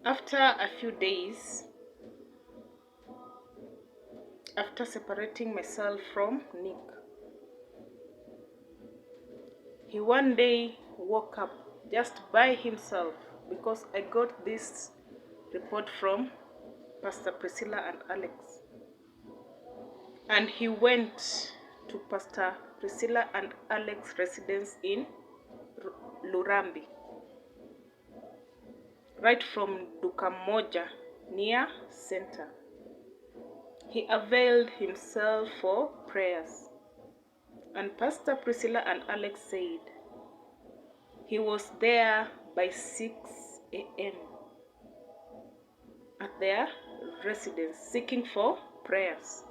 After a few days, after separating myself from Nick, he one day woke up just by himself, because I got this report from Pastor Priscilla and Alex. And he went to Pastor Priscilla and Alex's residence in Lurambi, right from Dukamoja, near center. He availed himself for prayers. And Pastor Priscilla and Alex said he was there by 6 a.m. at their residence seeking for prayers.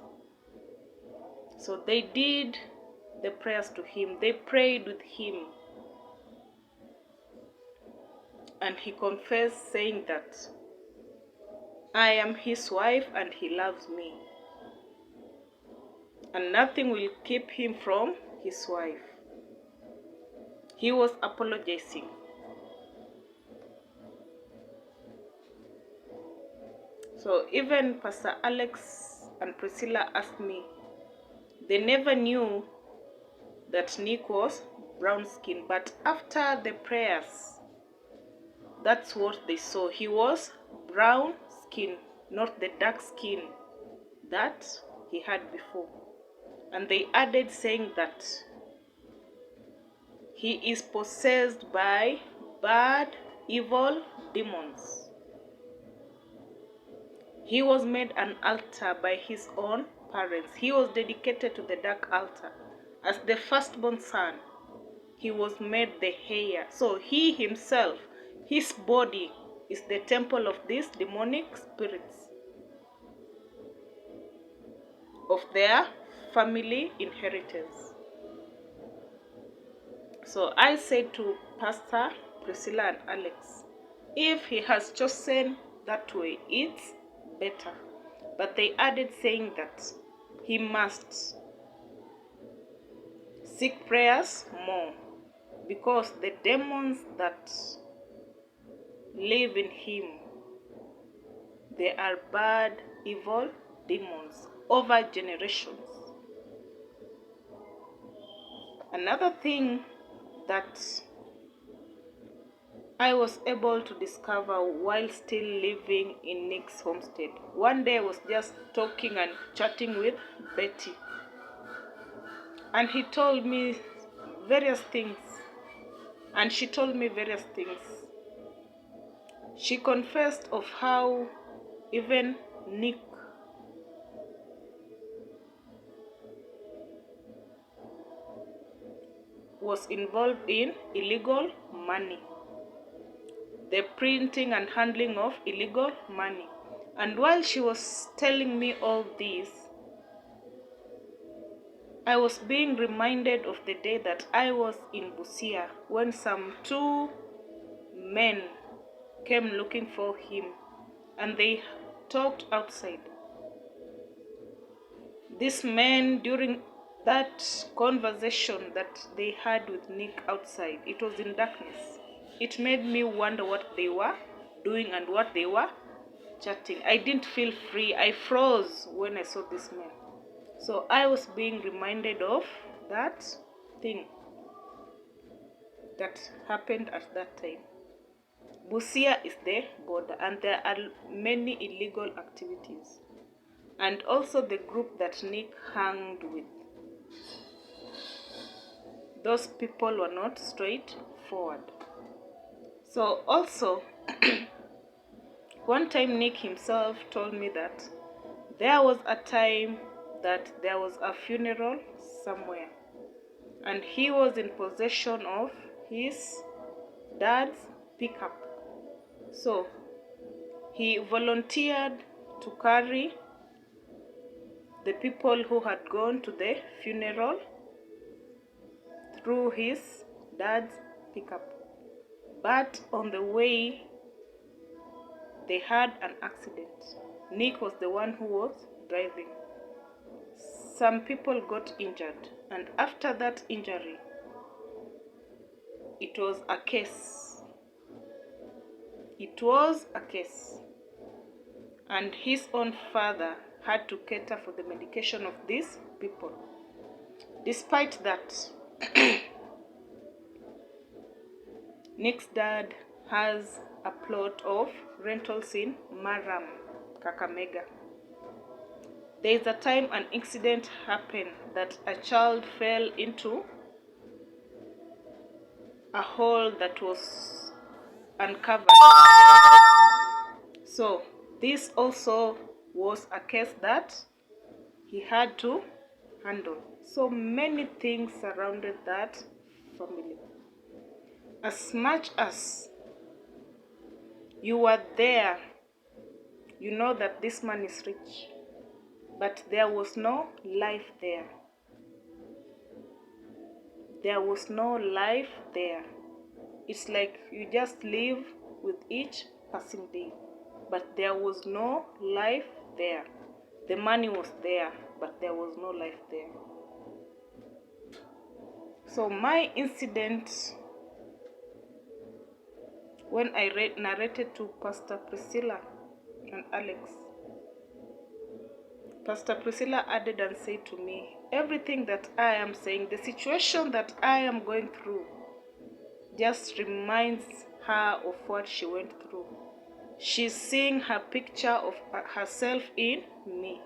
So they did the prayers to him. They prayed with him. And he confessed, saying that I am his wife and he loves me. And nothing will keep him from his wife. He was apologizing. So even Pastor Alex and Priscilla asked me, they never knew that Nick was brown skin, but after the prayers, that's what they saw. He was brown skin, not the dark skin that he had before. And they added, saying that he is possessed by bad, evil demons. He was made an altar by his own parents. He was dedicated to the dark altar. As the firstborn son, he was made the heir. So he himself, his body, is the temple of these demonic spirits, of their family inheritance. So I said to Pastor Priscilla and Alex, if he has chosen that way, it's better. But they added, saying that he must seek prayers more, because the demons that live in him, they are bad, evil demons over generations. Another thing that I was able to discover while still living in Nick's homestead. One day I was just talking and chatting with Betty, and he told me various things, and she told me various things. She confessed of how even Nick was involved in illegal money, the printing and handling of illegal money. And while she was telling me all this, I was being reminded of the day that I was in Busia when some 2 men came looking for him, and they talked outside. These men, during that conversation that they had with Nick outside, it was in darkness. It made me wonder what they were doing and what they were chatting. I didn't feel free. I froze when I saw this man. So I was being reminded of that thing that happened at that time. Busia is the border, and there are many illegal activities. And also the group that Nick hanged with, those people were not straightforward. So also, one time Nick himself told me that there was a time that there was a funeral somewhere, and he was in possession of his dad's pickup. So he volunteered to carry the people who had gone to the funeral through his dad's pickup. But on the way, they had an accident. Nick was the one who was driving. Some people got injured, and after that injury, it was a case. It was a case, and his own father had to cater for the medication of these people. Despite that, Nick's dad has a plot of rentals in Maram, Kakamega. There is a time an incident happened that a child fell into a hole that was uncovered. So this also was a case that he had to handle. So many things surrounded that family. As much as you were there, you know that this man is rich, but there was no life there. There was no life there. It's like you just live with each passing day, but there was no life there. The money was there, but there was no life there. So my incident, when I narrated to Pastor Priscilla and Alex, Pastor Priscilla added and said to me, everything that I am saying, the situation that I am going through, just reminds her of what she went through. She's seeing her picture of herself in me.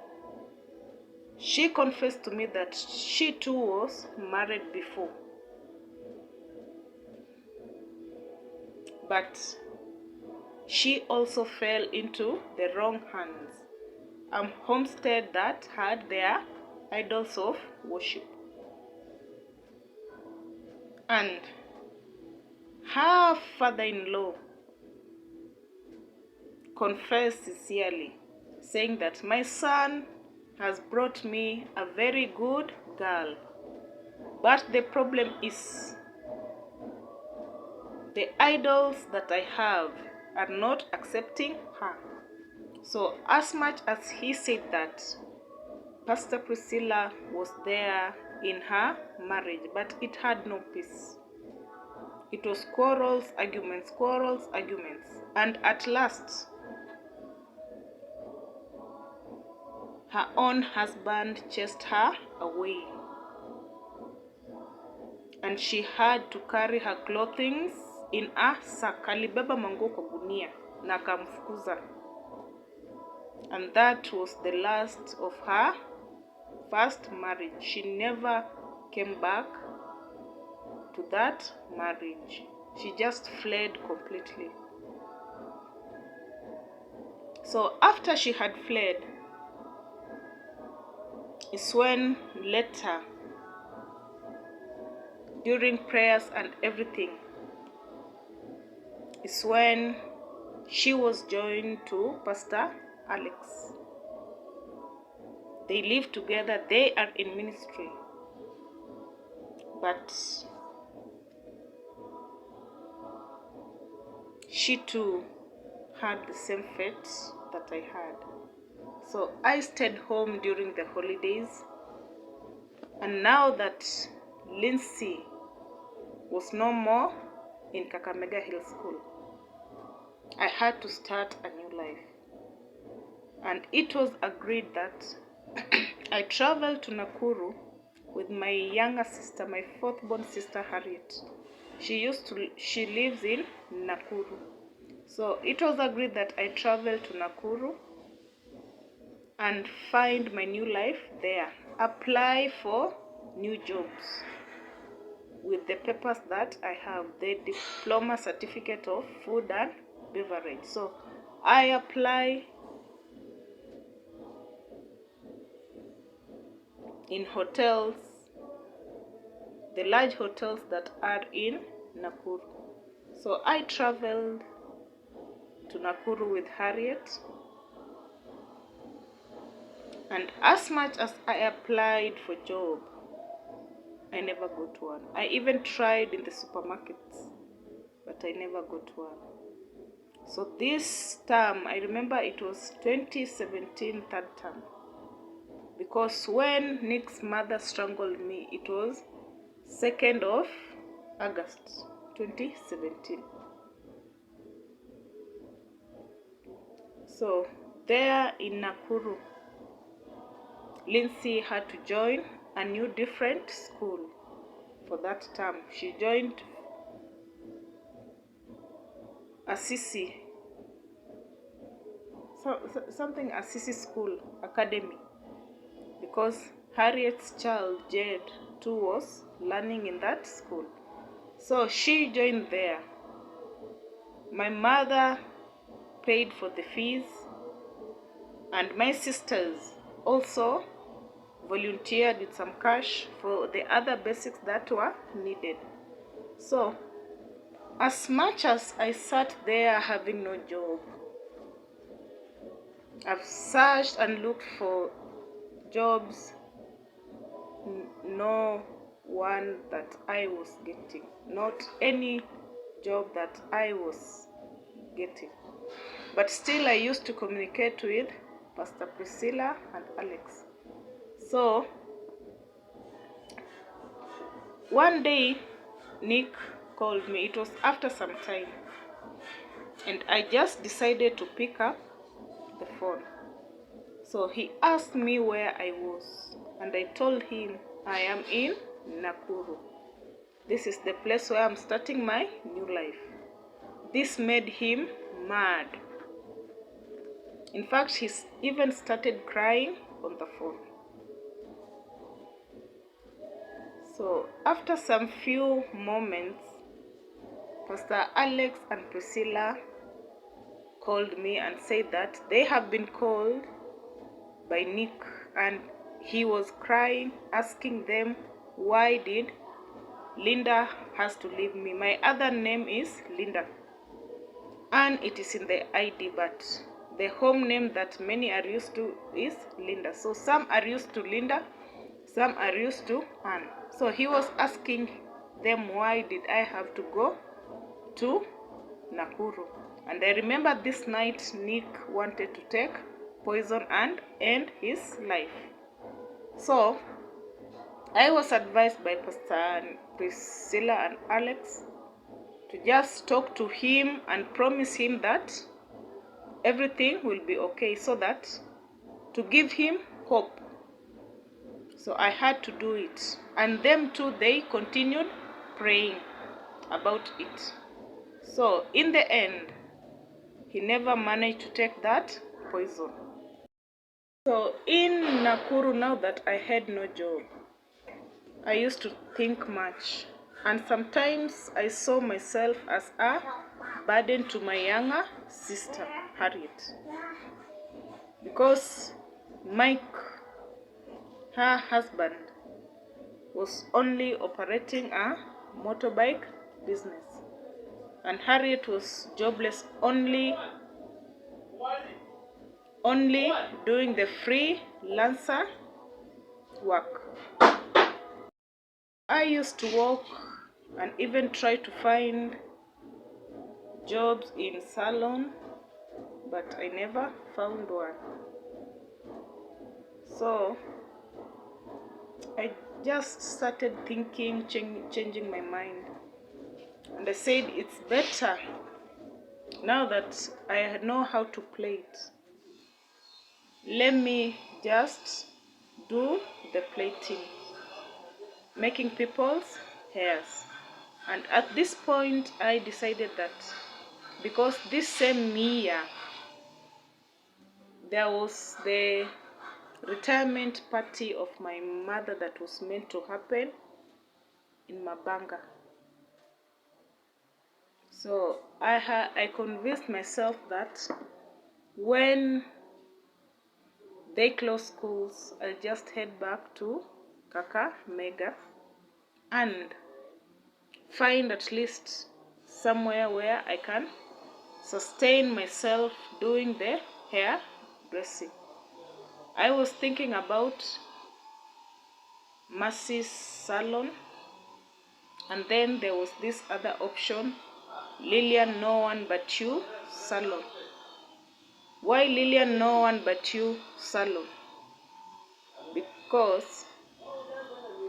She confessed to me that she too was married before, but she also fell into the wrong hands. A homestead that had their idols of worship. And her father-in-law confessed sincerely, saying that my son has brought me a very good girl. But the problem is, the idols that I have are not accepting her. So as much as he said that, Pastor Priscilla was there in her marriage, but it had no peace. It was quarrels, arguments, and at last, her own husband chased her away, and she had to carry her clothing in a sack. Alibeba manguo kwa gunia na akamfukuza. And that was the last of her first marriage. She never came back to that marriage. She just fled completely. So after she had fled, is when later, during prayers and everything, is when she was joined to Pastor Alex. They live together, they are in ministry. But she too had the same fate that I had. So I stayed home during the holidays. And now that Lindsay was no more in Kakamega Hill School, I had to start a new life. And it was agreed that I traveled to Nakuru with my younger sister, my fourth-born sister Harriet. She lives in Nakuru. So it was agreed that I travel to Nakuru and find my new life there. Apply for new jobs with the papers that I have, the diploma certificate of food and beverage. So I apply in hotels, the large hotels that are in Nakuru. So I traveled to Nakuru with Harriet, and as much as I applied for job, I never got one. I even tried in the supermarkets, but I never got one. So this term, I remember it was 2017 third term, because when Nick's mother strangled me, it was 2nd of August 2017. So there in Nakuru, Lindsay had to join a new different school for that term. She joined Assisi, something Assisi School Academy, because Harriet's child Jade too was learning in that school. So she joined there. My mother paid for the fees, and my sisters also volunteered with some cash for the other basics that were needed. So as much as I sat there having no job, I've searched and looked for jobs, no one that I was getting, not any job that I was getting. But still I used to communicate with Pastor Priscilla and Alex. So one day Nick called me. It was after some time, and I just decided to pick up the phone. So he asked me where I was, and I told him I am in Nakuru. This is the place where I'm starting my new life. This made him mad. In fact, he even started crying on the phone. So after some few moments, Pastor Alex and Priscilla called me and said that they have been called by Nick, and he was crying, asking them, why did Linda has to leave me? My other name is Linda, and it is in the ID, but the home name that many are used to is Linda. So some are used to Linda, some are used to Anne. So he was asking them, why did I have to go to Nakuru? And I remember this night Nick wanted to take poison and end his life. So I was advised by Pastor Priscilla and Alex to just talk to him and promise him that everything will be okay, so that to give him hope. So I had to do it, and them too, they continued praying about it. So in the end, he never managed to take that poison. So in Nakuru, now that I had no job, I used to think much, and sometimes I saw myself as a burden to my younger sister, Harriet, because Mike, her husband, was only operating a motorbike business, and Harriet was jobless, only doing the freelancer work. I used to work and even try to find jobs in salon, but I never found one. So I just started thinking, changing my mind, and I said it's better now that I know how to plait. Let me just do the plaiting, making people's hairs. And at this point I decided that because this same year there was the retirement party of my mother that was meant to happen in Mabanga. So I convinced myself that when they close schools, I'll just head back to Kakamega and find at least somewhere where I can sustain myself doing the hair dressing. I was thinking about Mercy's salon, and then there was this other option, Lillian No One But You salon. Why Lillian No One But You salon? Because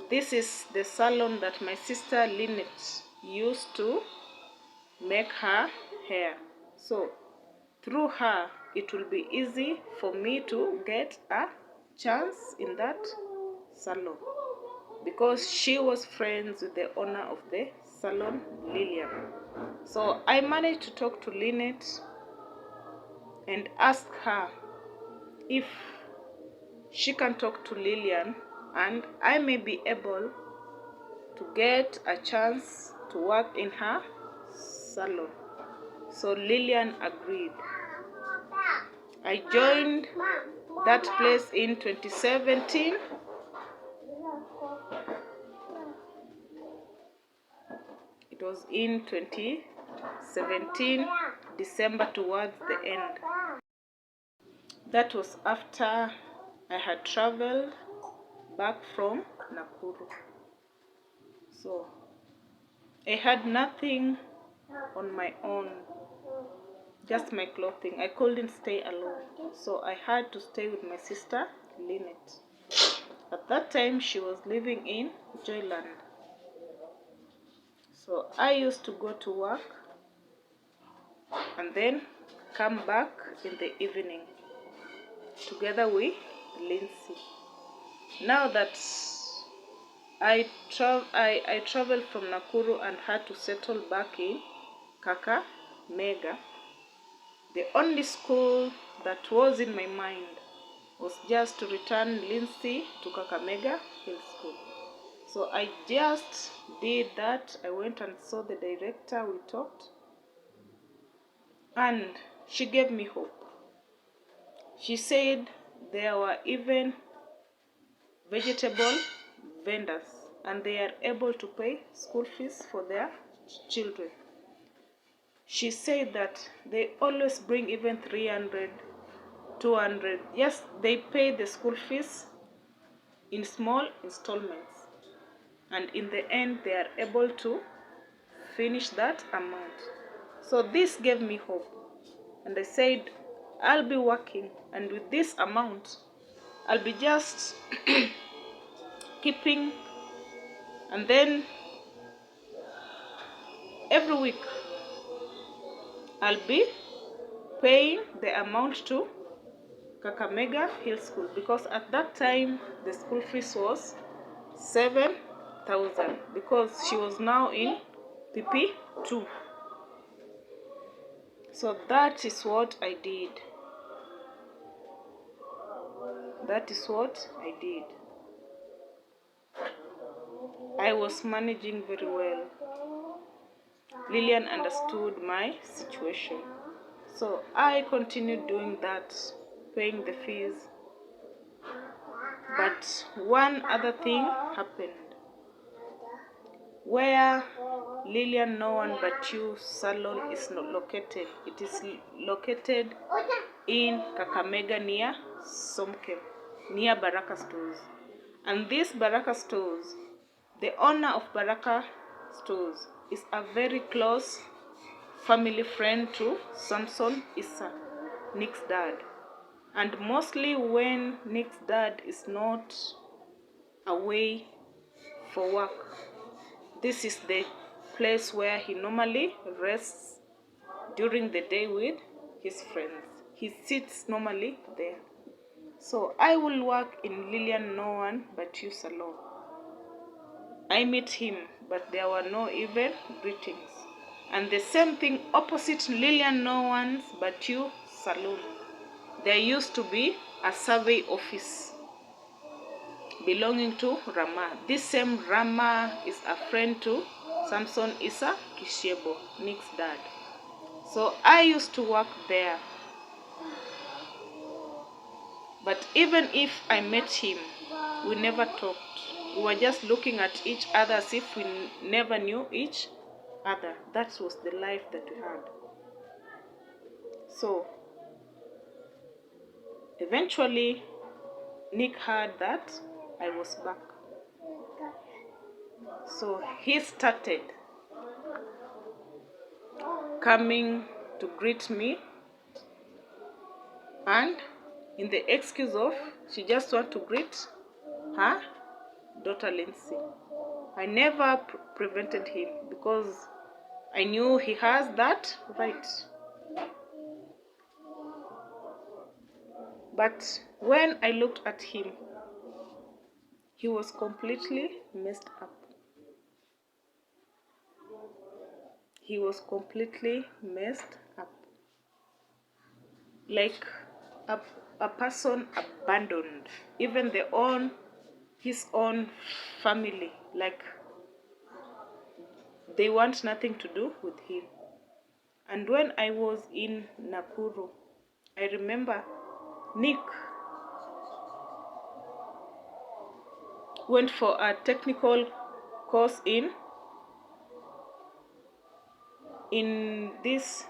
this is the salon that my sister Lynette used to make her hair. So through her, it will be easy for me to get a chance in that salon, because she was friends with the owner of the salon, Lillian. So I managed to talk to Lynette and ask her if she can talk to Lillian and I may be able to get a chance to work in her salon. So Lillian agreed. I joined that place in 2017. It was in 2017, December, towards the end. That was after I had traveled back from Nakuru. So I had nothing on my own, just my clothing. I couldn't stay alone, so I had to stay with my sister, Lynette. At that time, she was living in Joyland. So I used to go to work and then come back in the evening together with Lindsay. Now that I traveled from Nakuru and had to settle back in Kakamega, the only school that was in my mind was just to return Lindsay to Kakamega Hill School. So I just did that. I went and saw the director, we talked, and she gave me hope. She said there were even vegetable vendors and they are able to pay school fees for their children. She said that they always bring even 300, 200. Yes, they pay the school fees in small installments, and in the end they are able to finish that amount. So this gave me hope, and I said I'll be working, and with this amount I'll be just keeping, and then every week I'll be paying the amount to Kakamega Hill School, because at that time the school fees was 7,000, because she was now in PP2. So that is what I did. That is what I did. I was managing very well. Lillian understood my situation. So I continued doing that, paying the fees. But one other thing happened. Where Lillian No One But You salon is not located. It is located in Kakamega near Somkem, near Baraka Stores. And this Baraka Stores, the owner of Baraka Stores is a very close family friend to Samson Issa, Nick's dad. And mostly when Nick's dad is not away for work, this is the place where he normally rests during the day with his friends. He sits normally there. So I will work in Lillian No One But You salon. I met him, but there were no even greetings. And the same thing opposite Lillian No One But You salon. There used to be a survey office belonging to Rama. This same Rama is a friend to Samson Issa Kishebo, Nick's dad. So I used to work there. But even if I met him, we never talked. We were just looking at each other as if we never knew each other. That was the life that we had. So eventually, Nick heard that I was back. So he started coming to greet me, and in the excuse of she just want to greet her daughter Lindsay. I never prevented him because I knew he has that right. But when I looked at him, he was completely messed up. He was completely messed up. Like a, a person abandoned. Even his own family. Like they want nothing to do with him. And when I was in Nakuru, I remember Nick went for a technical course in this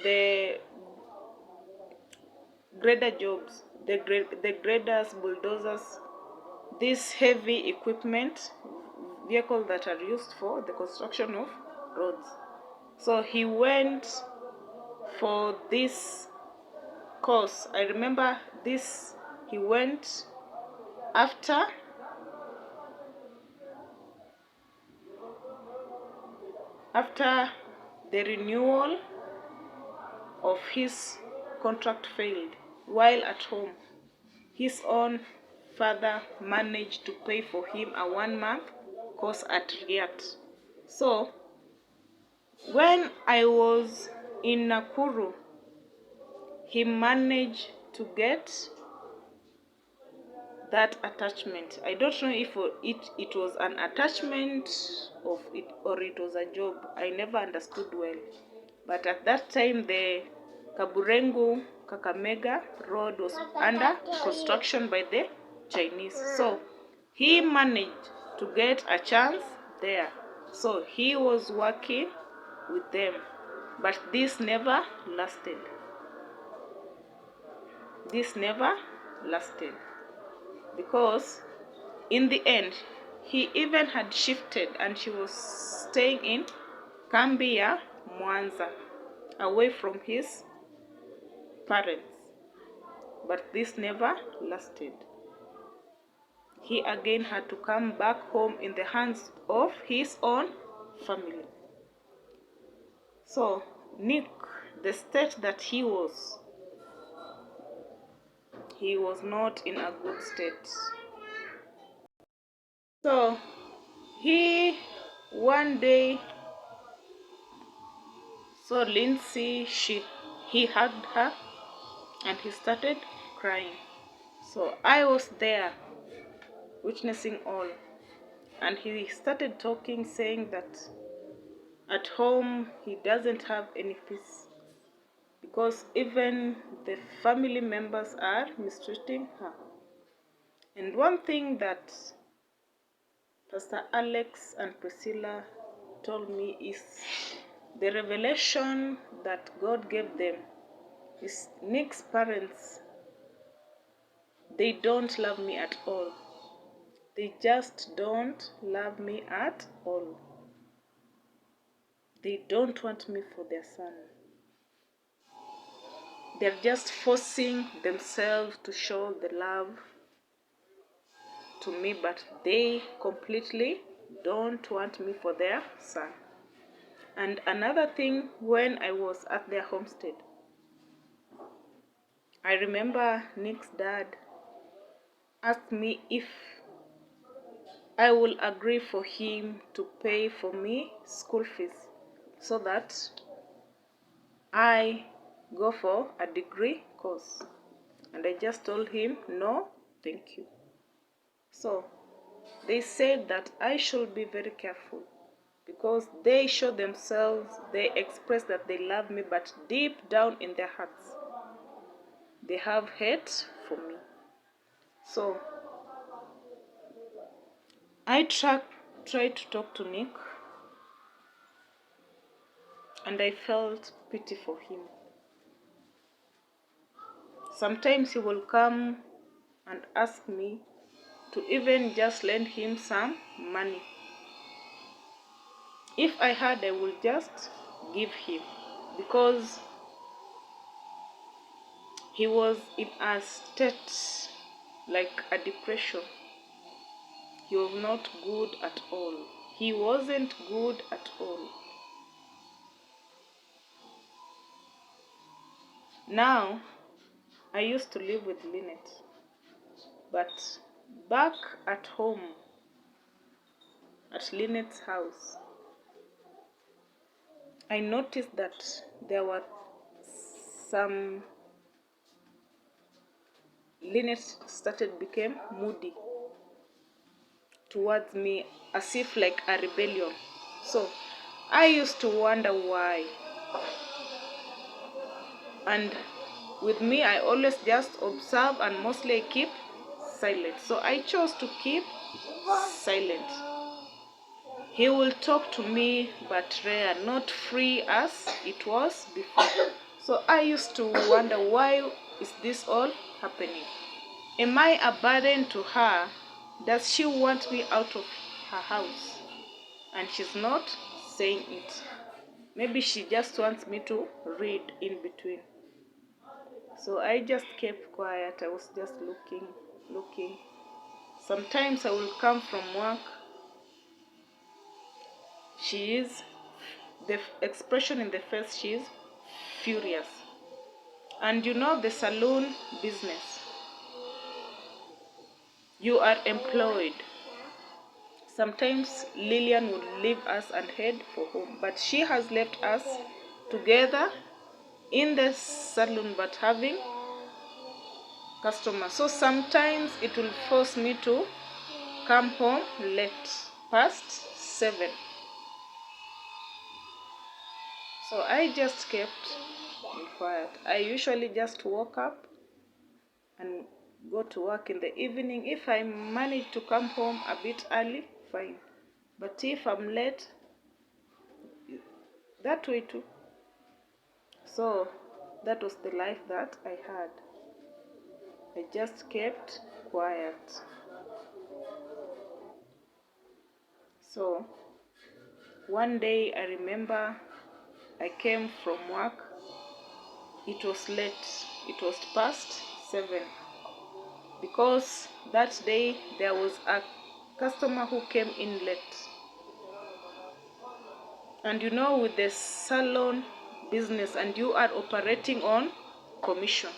the grader jobs, the graders, bulldozers, these heavy equipment vehicles that are used for the construction of roads. So he went for this course. I remember this, he went after the renewal of his contract failed. While at home, his own father managed to pay for him a 1-month course at Riyadh. So when I was in Nakuru, he managed to get that attachment. I don't know if it was an attachment of it or it was a job. I never understood well. But at that time, the Kaburengu Kakamega road was under construction by the Chinese. So he managed to get a chance there. So he was working with them. But this never lasted. This never lasted. Because in the end, he even had shifted and she was staying in Kambia, Mwanza, away from his parents. But this never lasted. He again had to come back home in the hands of his own family. So Nick, the state that he was not in a good state. So he one day saw Lindsay, he hugged her and he started crying. So I was there witnessing all, and he started talking, saying that at home he doesn't have any peace because even the family members are mistreating her. And one thing that Pastor Alex and Priscilla told me is the revelation that God gave them is Nick's parents, they don't love me at all. They just don't love me at all. They don't want me for their son. They're just forcing themselves to show the love to me, but they completely don't want me for their son. And another thing, when I was at their homestead, I remember Nick's dad asked me if I will agree for him to pay for me school fees so that I go for a degree course. And I just told him, no, thank you. So they said that I should be very careful because they show themselves, they express that they love me, but deep down in their hearts, they have hate for me. So I tried to talk to Nick, and I felt pity for him. Sometimes he will come and ask me to even just lend him some money. If I had, I would just give him because he was in a state like a depression. He was not good at all. He wasn't good at all. Now, I used to live with Lynette, but back at home, at Lynette's house, I noticed that there were some. Lynette started became moody towards me, as if like a rebellion. So I used to wonder why. And with me, I always just observe and mostly keep silent. So I chose to keep silent. He will talk to me, but rare, not free as it was before. So I used to wonder, why is this all happening? Am I a burden to her? Does she want me out of her house? And she's not saying it. Maybe she just wants me to read in between. So I just kept quiet. I was just looking. Sometimes I will come from work. She is, the expression in the face, she is furious. And you know the salon business. You are employed. Sometimes Lillian would leave us and head for home, but she has left us together in the salon but having customers. So sometimes it will force me to come home late, past 7. So I just kept quiet. I usually just woke up and go to work in the evening. If I manage to come home a bit early, fine. But if I'm late, that way too. So that was the life that I had. I just kept quiet. So one day I remember I came from work. It was late. It was past 7. Because that day there was a customer who came in late. And you know, with the salon business, and you are operating on commission.